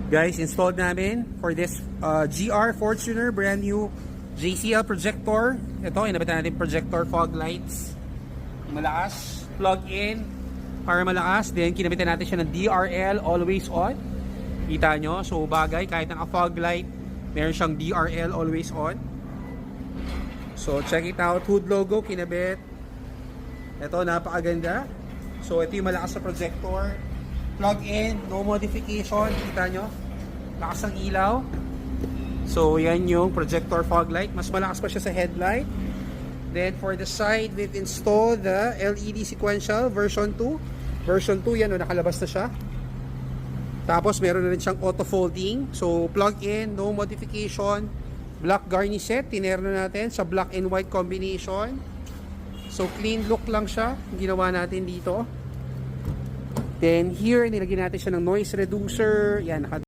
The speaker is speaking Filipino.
Guys, installed namin for this GR Fortuner brand new JCL projector. Ito, inabitan natin projector fog lights. Malakas, plug in para malakas. Then kinabitan natin siya ng DRL always on. Kita nyo, so bagay kahit naka fog light, meron siyang DRL always on. So check it out, hood logo kinabit. Ito, napakaganda. So ito yung malakas na projector. Plug in, no modification. Kita nyo, lakas ng ilaw. So yan yung projector fog light. Mas malakas pa siya sa headlight. Then for the side, we've installed the LED sequential version 2. Version 2, yan o, nakalabas na siya. Tapos meron na rin siyang auto folding. So plug in, no modification. Black garnish set, tinero na natin sa black and white combination. So clean look lang siya, ginawa natin dito. Then here, nilagyan natin siya ng noise reducer. Yan,